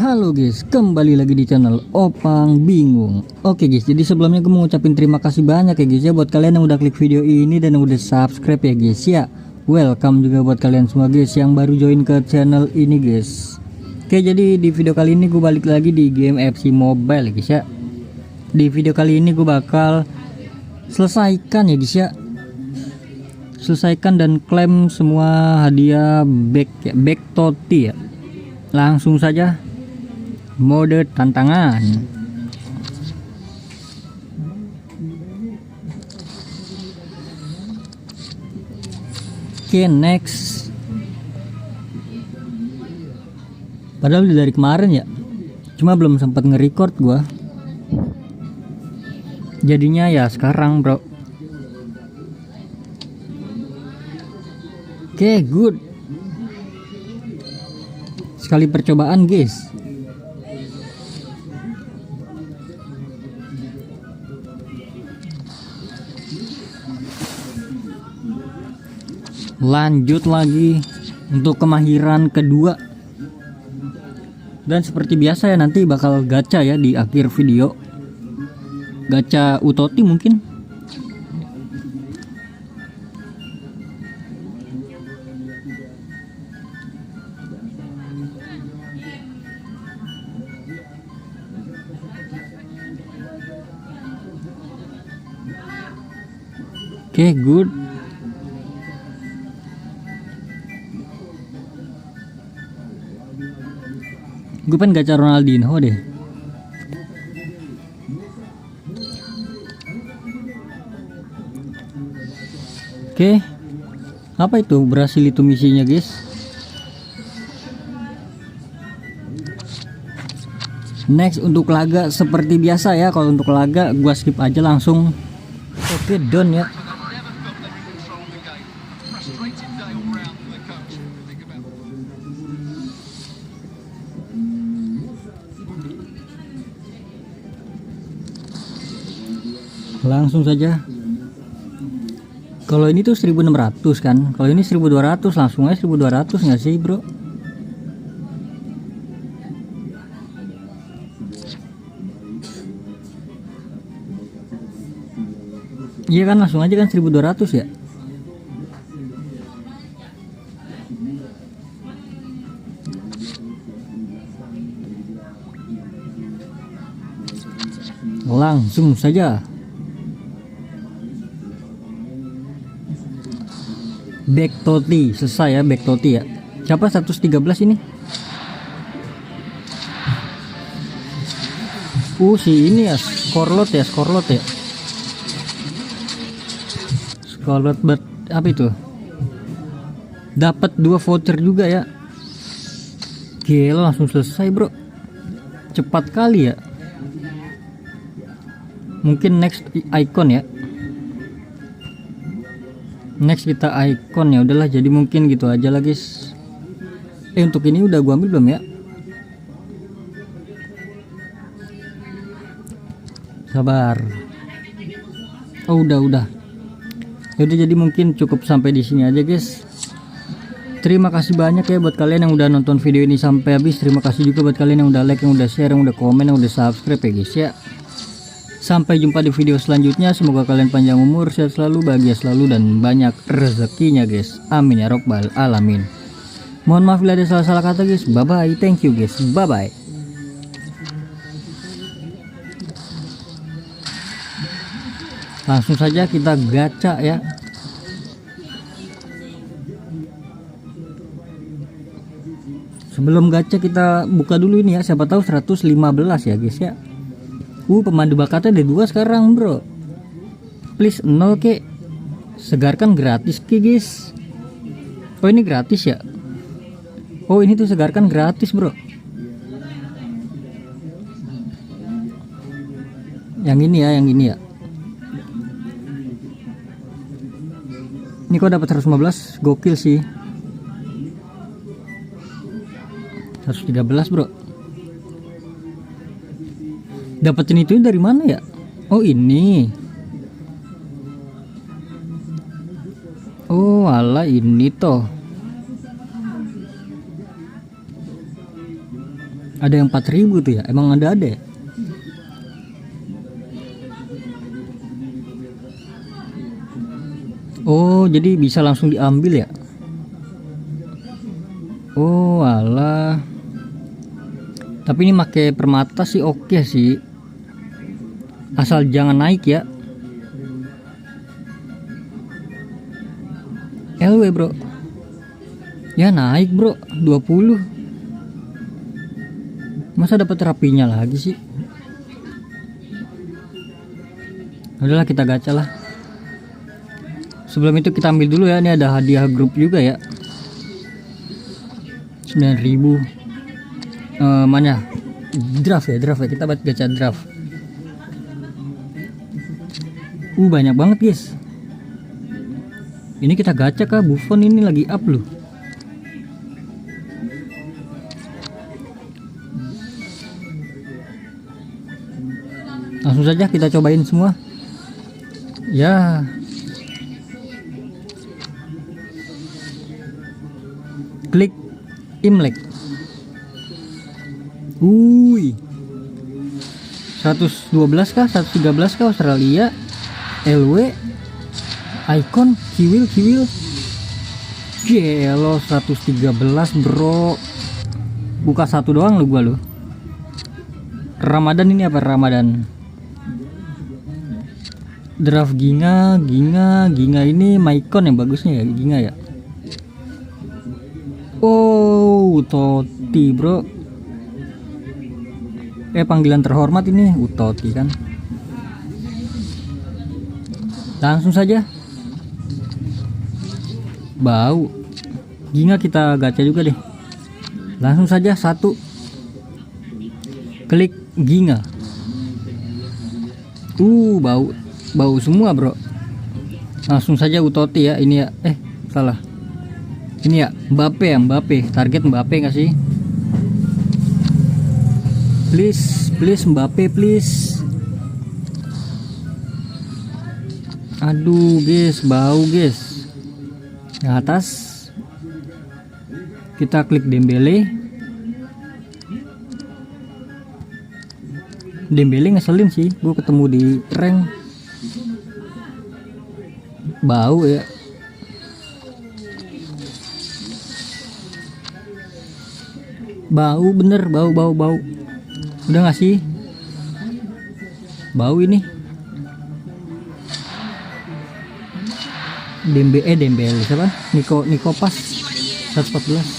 Halo guys, kembali lagi di channel Opang Bingung. Oke guys, jadi sebelumnya gue mau ngucapin terima kasih banyak ya guys ya buat kalian yang udah klik video ini dan yang udah subscribe ya guys ya. Welcome juga buat kalian semua guys yang baru join ke channel ini guys. Oke, jadi di video kali ini gue balik lagi di game FC Mobile ya guys ya. Di video kali ini gue bakal selesaikan ya guys ya. Selesaikan dan klaim semua hadiah back toti ya. Langsung saja mode tantangan. Oke, next. Padahal udah dari kemarin ya, cuma belum sempat nge-record gua. Jadinya ya sekarang bro. Oke, good. Sekali percobaan guys. Lanjut lagi untuk kemahiran kedua. Dan seperti biasa ya, nanti bakal gacha ya di akhir video. Gacha Utoti mungkin. Oke, good. Gue pengen gacha Ronaldinho deh. Oke, apa itu? Berhasil itu misinya guys. Next untuk laga seperti biasa ya. Kalau untuk laga gua skip aja langsung. Oke, done ya. Langsung saja. Kalau ini tuh 1600 kan. Kalau ini 1200, langsung aja 1200 nggak sih bro? Iya kan, langsung aja kan 1200 ya. Langsung saja. Back toti selesai ya, back toti ya. Siapa 113 ini? Si ini ya, Scorlot ya. Scorlot apa itu? Dapat 2 voucher juga ya. Gila, langsung selesai bro. Cepat kali ya. Mungkin next icon ya. Next kita icon ya udahlah, jadi mungkin gitu aja lah guys. Untuk ini udah gua ambil belum ya? Sabar. Oh udah. Yaudah, jadi mungkin cukup sampai di sini aja guys. Terima kasih banyak ya buat kalian yang udah nonton video ini sampai habis. Terima kasih juga buat kalian yang udah like, yang udah share, yang udah komen, yang udah subscribe ya guys ya. Sampai jumpa di video selanjutnya. Semoga kalian panjang umur, sehat selalu, bahagia selalu, dan banyak rezekinya guys. Amin ya robbal alamin. Mohon maaf bila ada salah-salah kata guys. Bye bye. Thank you guys. Bye bye. Langsung saja kita gacha ya. Sebelum gacha kita buka dulu ini ya. Siapa tahu 115 ya guys ya. Pemandu bakatnya ada 2 sekarang bro. Please 0 ke. Segarkan gratis ke guys. Oh ini gratis ya. Oh ini tuh segarkan gratis bro. Yang ini ya. Ini kok dapat 115, gokil sih. 113 bro. Dapetin itu dari mana ya? Oh ini. Oh alah, ini toh. Ada yang 4.000 tuh ya, emang ada ya. Oh jadi bisa langsung diambil ya. Oh alah, tapi ini pakai permata sih oke sih, asal jangan naik ya. LW bro, ya naik bro 20. Masa dapat rapinya lagi sih. Udahlah kita gacha lah. Sebelum itu kita ambil dulu ya, ini ada hadiah grup juga ya, 9.000. Mana draft ya, kita buat gacha draft. Banyak banget guys. Ini kita gacha kah? Buffon ini lagi up loh. Langsung saja kita cobain semua ya. Klik Imlek. 112 kah, 113 kah Australia. LW Icon Kiwil Gelo 113 bro. Buka satu doang lu gua lo. Ramadan ini apa Ramadan? Draft Ginga ini Maicon yang bagusnya ya, Ginga ya. Oh Utoti bro. Panggilan terhormat ini Utoti kan. Langsung saja. Bau Ginga kita gacha juga deh. Langsung saja satu. Klik Ginga. Bau semua bro. Langsung saja Utoti ya ini ya. Salah. Ini ya Mbappe. Target Mbappe nggak sih? Please Mbappe please. Aduh guys, bau guys. Yang atas kita klik Dembele ngeselin sih, gue ketemu di rank. Bau ya. Bau bener, bau. Udah gak sih? Bau ini. Dembele siapa? Niko pas 114.